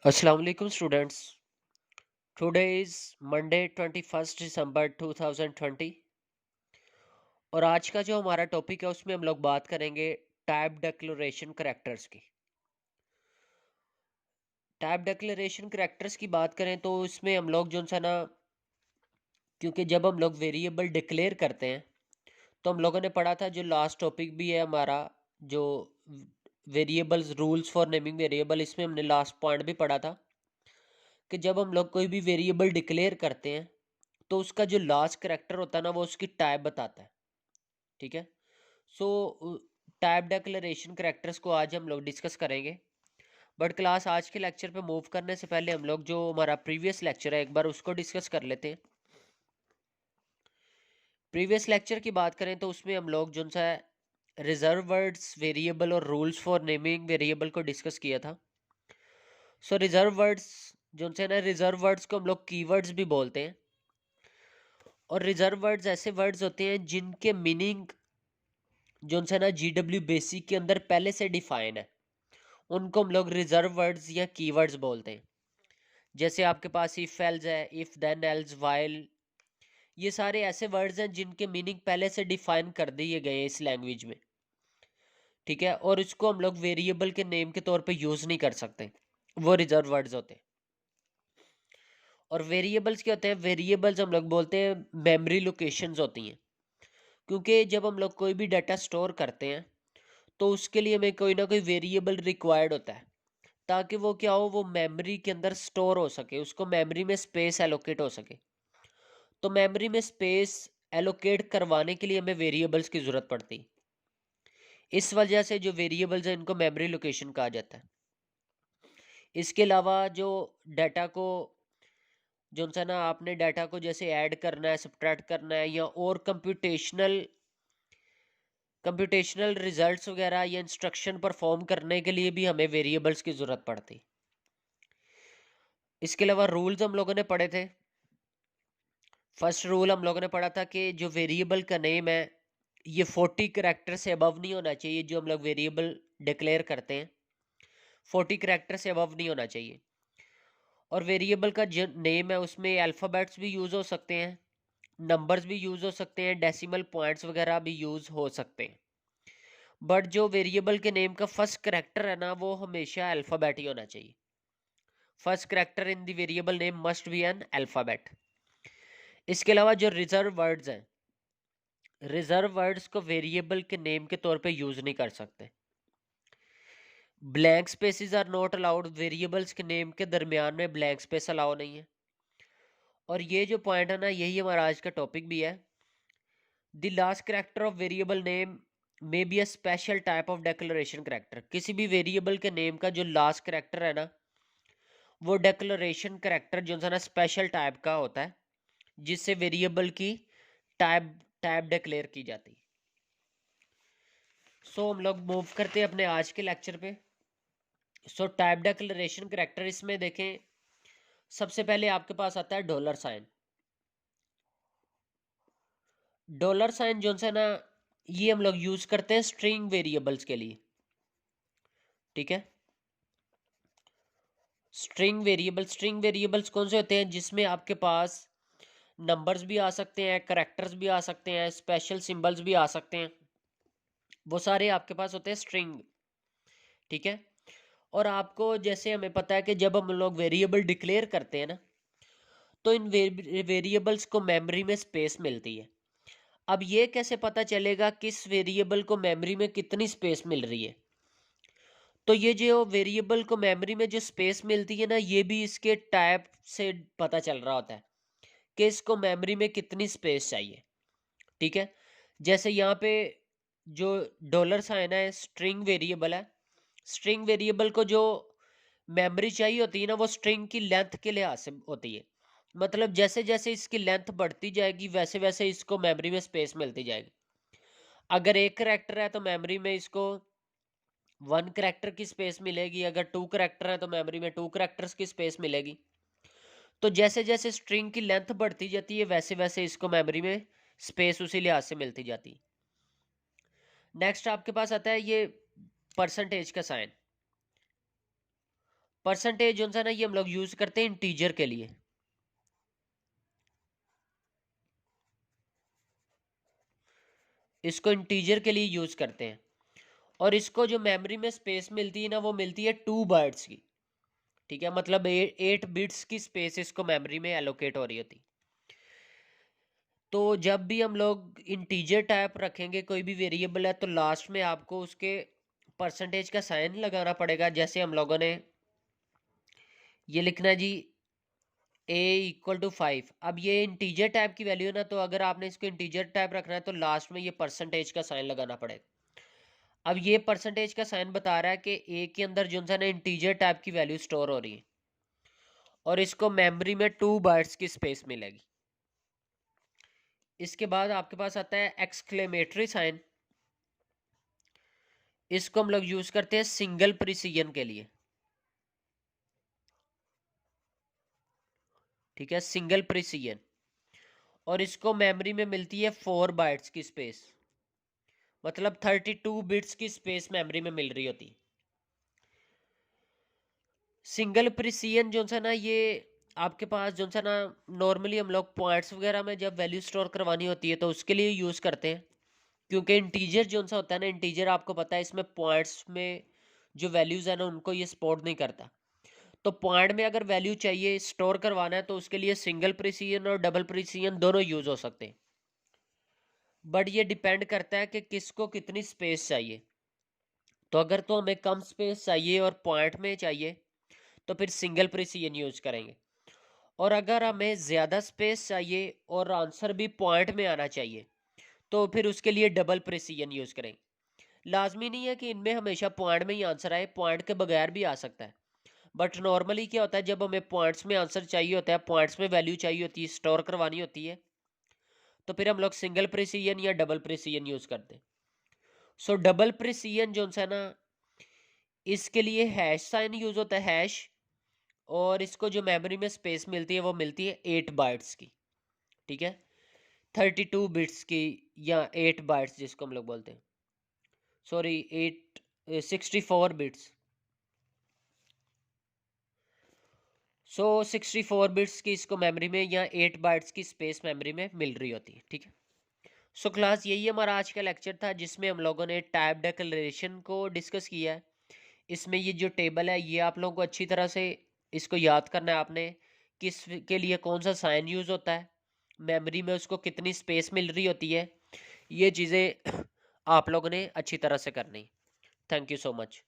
Assalamu alaikum students. Today is Monday 21st December 2020 और आज का जो हमारा टॉपिक है उसमें हम लोग बात करेंगे टाइप डिक्लेरेशन करैक्टर्स की। टाइप डिक्लेरेशन करैक्टर्स की बात करें तो इसमें हम लोग जो सा ना, क्योंकि जब हम लोग वेरिएबल डिक्लेयर करते हैं तो हम लोगों ने पढ़ा था, जो लास्ट टॉपिक भी है हमारा, जो variables rules for naming variable, इसमें हमने लास्ट पॉइंट भी पढ़ा था कि जब हम लोग कोई भी वेरिएबल डिक्लेयर करते हैं तो उसका जो लास्ट करैक्टर होता है ना, वो उसकी टाइप बताता है। ठीक है। सो टाइप डिक्लेरेशन करैक्टर्स को आज हम लोग डिस्कस करेंगे। बट क्लास आज के लेक्चर पे मूव करने से पहले हम लोग जो हमारा प्रीवियस लेक्चर है एक बार उसको डिस्कस कर लेते हैं। प्रीवियस लेक्चर की बात करें तो उसमें हम लोग जो सा रिजर्व वर्ड्स वेरिएबल और रूल्स फॉर नेमिंग वेरिएबल को डिस्कस किया था। सो रिजर्व वर्ड्स जो से ना, रिजर्व वर्ड्स को हम लोग कीवर्ड्स भी बोलते हैं। और रिजर्व वर्ड्स ऐसे वर्ड्स होते हैं जिनके मीनिंग जो से ना GW बेसिक के अंदर पहले से डिफाइन है, उनको हम लोग रिजर्व वर्ड्स या कीवर्ड्स बोलते हैं। जैसे आपके पास इफ एल्स है, इफ देन एल्स, व्हाइल, ये सारे ऐसे वर्ड्स हैं जिनके मीनिंग पहले से डिफाइन कर दिए गए हैं इस लैंग्वेज में। ठीक है। और इसको हम लोग वेरिएबल के नेम के तौर पे यूज नहीं कर सकते, वो रिजर्व वर्ड्स होते हैं। और वेरिएबल्स क्या होते हैं? वेरिएबल्स हम लोग बोलते हैं मेमोरी लोकेशंस होती हैं, क्योंकि जब हम लोग कोई भी डाटा स्टोर करते हैं तो उसके लिए हमें कोई ना कोई वेरिएबल रिक्वायर्ड होता है, ताकि वो क्या हो, वो मेमोरी के अंदर स्टोर हो सके, उसको मेमोरी में स्पेस एलोकेट हो सके। तो मेमोरी में स्पेस एलोकेट करवाने के लिए हमें वेरिएबल्स की ज़रूरत पड़ती है। इस वजह से जो वेरिएबल्स हैं इनको मेमोरी लोकेशन कहा जाता है। इसके अलावा जो डाटा को, जो सा ना आपने डाटा को जैसे ऐड करना है, सब्ट्रैक्ट करना है, या और कंप्यूटेशनल कंप्यूटेशनल रिजल्ट्स वगैरह या इंस्ट्रक्शन परफॉर्म करने के लिए भी हमें वेरिएबल्स की ज़रूरत पड़ती। इसके अलावा रूल्स हम लोगों ने पढ़े थे। फर्स्ट रूल हम लोगों ने पढ़ा था कि जो वेरिएबल का नेम है ये 40 करैक्टर से अबव नहीं होना चाहिए। जो हम लोग वेरिएबल डिक्लेयर करते हैं 40 करैक्टर से अबव नहीं होना चाहिए। और वेरिएबल का जो नेम है उसमें अल्फ़ाबेट्स भी यूज़ हो सकते हैं, नंबर्स भी यूज़ हो सकते हैं, डेसिमल पॉइंट्स वगैरह भी यूज़ हो सकते हैं। बट जो वेरिएबल के नेम का फर्स्ट करैक्टर है ना, वो हमेशा अल्फ़ाबेट ही होना चाहिए। First character in the variable name must be an alphabet. इसके अलावा जो रिजर्व वर्ड्स हैं, रिजर्व वर्ड्स को वेरिएबल के नेम के तौर पे यूज नहीं कर सकते। Blank spaces are not allowed, variables के नेम के दरमियान में ब्लैंक स्पेस अलाउ नहीं है। और ये जो पॉइंट है ना, यही हमारा आज का टॉपिक भी है। The last character of variable name may be a special type of declaration character. किसी भी वेरिएबल के नेम का जो लास्ट करैक्टर है ना, वो डेक्लरेशन करैक्टर जो है ना स्पेशल टाइप का होता है, जिससे वेरिएबल की टाइप टाइप डिक्लेयर की जाती है। सो हम लोग मूव करते हैं अपने आज के लेक्चर पे। सो टाइप डिक्लेरेशन करैक्टर, इसमें देखें सबसे पहले आपके पास आता है डॉलर साइन। डॉलर साइन जो है ना, ये हम लोग यूज करते हैं स्ट्रिंग वेरिएबल्स के लिए। ठीक है। स्ट्रिंग वेरिएबल्स कौन से होते हैं? जिसमें आपके पास नंबर्स भी आ सकते हैं, करैक्टर्स भी आ सकते हैं, स्पेशल सिंबल्स भी आ सकते हैं। वो सारे आपके पास होते हैं स्ट्रिंग। ठीक है। और आपको जैसे हमें पता है कि जब हम लोग वेरिएबल डिक्लेयर करते हैं ना, तो इन वेरिएबल्स को मेमोरी में स्पेस मिलती है। अब ये कैसे पता चलेगा किस वेरिएबल को मेमोरी में कितनी स्पेस मिल रही है? तो ये जो वेरिएबल को मेमोरी में जो स्पेस मिलती है ना, ये भी इसके टाइप से पता चल रहा होता है कि इसको मेमोरी में कितनी स्पेस चाहिए। ठीक है। जैसे यहाँ पे जो डॉलर साइन है, स्ट्रिंग वेरिएबल है। स्ट्रिंग वेरिएबल को जो मेमोरी चाहिए होती है ना, वो स्ट्रिंग की लेंथ के लिहाज से होती है। मतलब जैसे जैसे इसकी लेंथ बढ़ती जाएगी वैसे वैसे इसको मेमोरी में स्पेस मिलती जाएगी। अगर एक करैक्टर है तो मेमोरी में इसको 1 करैक्टर की स्पेस मिलेगी। अगर 2 करैक्टर है तो मेमोरी में 2 करैक्टर्स की स्पेस मिलेगी। तो जैसे जैसे स्ट्रिंग की लेंथ बढ़ती जाती है वैसे वैसे इसको मेमोरी में स्पेस उसी लिहाज से मिलती जाती है। नेक्स्ट आपके पास आता है ये परसेंटेज का साइन। परसेंटेज जो है ना ये हम लोग यूज करते हैं इंटीजर के लिए। इसको इंटीजर के लिए यूज करते हैं, और इसको जो मेमोरी में स्पेस मिलती है ना वो मिलती है 2 बाइट्स की। ठीक है, मतलब 8 बिट्स की स्पेस इसको मेमोरी में एलोकेट हो रही होती। तो जब भी हम लोग इंटीजर टाइप रखेंगे कोई भी वेरिएबल है, तो लास्ट में आपको उसके परसेंटेज का साइन लगाना पड़ेगा। जैसे हम लोगों ने ये लिखना है जी a = 5। अब ये इंटीजर टाइप की वैल्यू है ना, तो अगर आपने इसको इंटीजर टाइप रखना है तो लास्ट में ये परसेंटेज का साइन लगाना पड़ेगा। अब ये परसेंटेज का साइन बता रहा है कि ए के अंदर जो है ना इंटीजर टाइप की वैल्यू स्टोर हो रही है, और इसको मेमोरी में 2 बाइट्स की स्पेस मिलेगी। इसके बाद आपके पास आता है एक्सक्लेमेटरी साइन। इसको हम लोग यूज करते हैं सिंगल प्रिसीजन के लिए। ठीक है, सिंगल प्रिसीजन, और इसको मेमोरी में मिलती है 4 बाइट्स की स्पेस, मतलब 32 बिट्स की स्पेस मेमोरी में मिल रही होती। सिंगल प्रिसीजन जो है ना ये आपके पास जो है ना नॉर्मली हम लोग पॉइंट्स वगैरह में जब वैल्यू स्टोर करवानी होती है तो उसके लिए यूज करते हैं। क्योंकि इंटीजर जो सा होता है ना, इंटीजर आपको पता है इसमें पॉइंट्स में जो वैल्यूज है ना उनको ये सपोर्ट नहीं करता। तो पॉइंट में अगर वैल्यू चाहिए स्टोर करवाना है तो उसके लिए सिंगल प्रिसीजन और डबल प्रिसीजन दोनों यूज हो सकते हैं। बट ये डिपेंड करता है कि किसको कितनी स्पेस चाहिए। तो अगर तो हमें कम स्पेस चाहिए और पॉइंट में चाहिए तो फिर सिंगल प्रिसीजन यूज करेंगे, और अगर हमें ज़्यादा स्पेस चाहिए और आंसर भी पॉइंट में आना चाहिए तो फिर उसके लिए डबल प्रिसीजन यूज करेंगे। लाजमी नहीं है कि इनमें हमेशा पॉइंट में ही आंसर आए, पॉइंट के बगैर भी आ सकता है। बट नॉर्मली क्या होता है, जब हमें पॉइंट्स में आंसर चाहिए होता है, पॉइंट्स में वैल्यू चाहिए होती है, स्टोर करवानी होती है, तो फिर हम लोग सिंगल प्रिसीजन या डबल प्रिसीजन यूज करते हैं। सो डबल प्रिसीजन जो है ना इसके लिए हैश साइन यूज होता है, हैश। और इसको जो मेमोरी में स्पेस मिलती है वो मिलती है 8 बाइट्स की। ठीक है, 32 बिट्स की, या 8 बाइट्स जिसको हम लोग बोलते हैं, सॉरी 64 बिट्स। सो 64 बिट्स की इसको मेमोरी में, या 8 बाइट्स की स्पेस मेमोरी में मिल रही होती है। ठीक है, सो क्लास यही हमारा आज का लेक्चर था जिसमें हम लोगों ने टाइप डिक्लेरेशन को डिस्कस किया है। इसमें ये जो टेबल है ये आप लोगों को अच्छी तरह से इसको याद करना है आपने, किस के लिए कौन सा साइन यूज होता है, मेमोरी में उसको कितनी स्पेस मिल रही होती है, ये चीज़ें आप लोगों ने अच्छी तरह से करनी। Thank you so much.